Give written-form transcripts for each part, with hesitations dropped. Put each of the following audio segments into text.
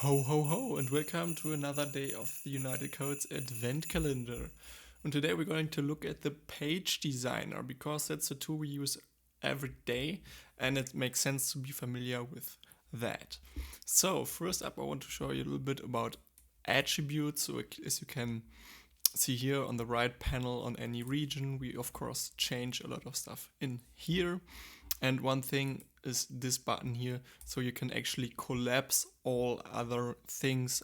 Ho ho ho, and welcome to another day of the United Codes Advent Calendar. And today we're going to look at the page designer because that's a tool we use every day and it makes sense to be familiar with that. So first up I want to show you a little bit about attributes. So as you can see here on the right panel, on any region we of course change a lot of stuff in here. And one thing is this button here, so you can actually collapse all other things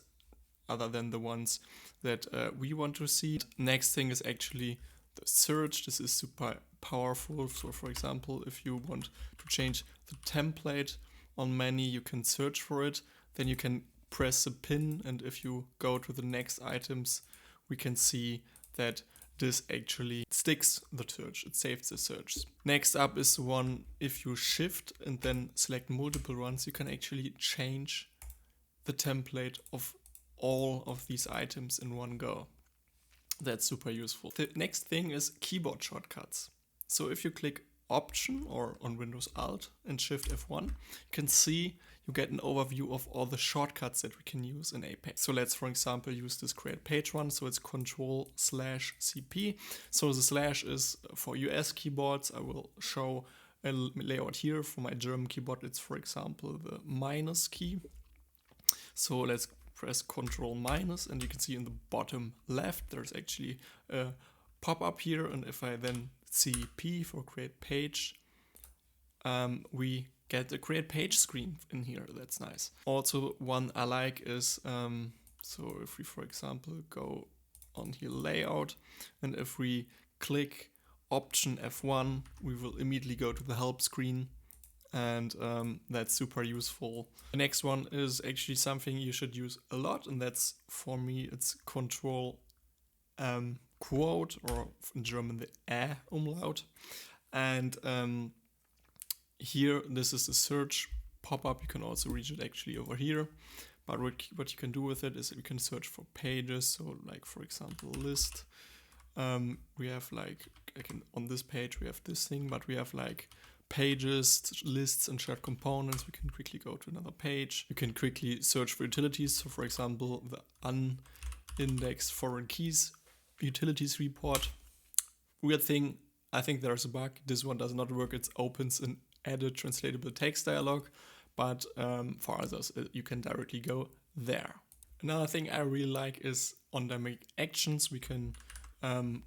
other than the ones that we want to see. Next thing is actually the search. This is super powerful. So for example, if you want to change the template on many, you can search for it. Then you can press a pin, and if you go to the next items, we can see that this actually sticks the search, it saves the search. Next up is the one, if you shift and then select multiple ones, you can actually change the template of all of these items in one go. That's super useful. The next thing is keyboard shortcuts. So if you click Option or on Windows Alt and Shift F1, you can see you get an overview of all the shortcuts that we can use in Apex. So let's, for example, use this create page one. So it's Control/CP. So the slash is for US keyboards. I will show a layout here. For my German keyboard, it's, for example, the minus key. So let's press Control minus, and you can see in the bottom left, there's actually a pop-up here. And if I then CP for create page, we get the create page screen in here. That's nice. Also, one I like is, so if we, for example, go on here layout, and if we click Option F1, we will immediately go to the help screen, and that's super useful. The next one is actually something you should use a lot, and that's, for me, it's Control quote, or in German the umlaut. And here, this is the search pop-up. You can also reach it actually over here. But what you can do with it is you can search for pages. So like, for example, list. We have like, on this page we have this thing, but we have like pages, lists, and shared components. We can quickly go to another page. You can quickly search for utilities. So for example, the unindexed foreign keys utilities report. Weird thing, I think there's a bug. This one does not work. It opens an edit translatable text dialog, but for others, you can directly go there. Another thing I really like is on dynamic actions, we can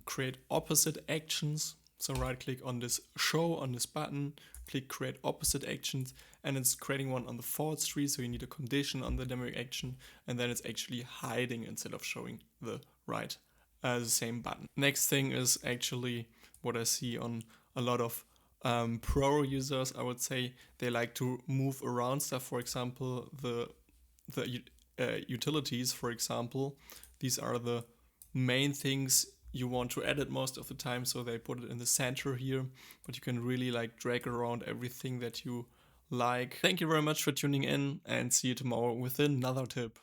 create opposite actions. So right click on this show, on this button, click create opposite actions, and it's creating one on the false tree. So you need a condition on the dynamic action, and then it's actually hiding instead of showing the right the same button. Next thing is actually what I see on a lot of pro users. I would say they like to move around stuff. For example, the utilities, for example, these are the main things you want to edit most of the time, so they put it in the center here, but you can really like drag around everything that you like. Thank you very much for tuning in, and see you tomorrow with another tip.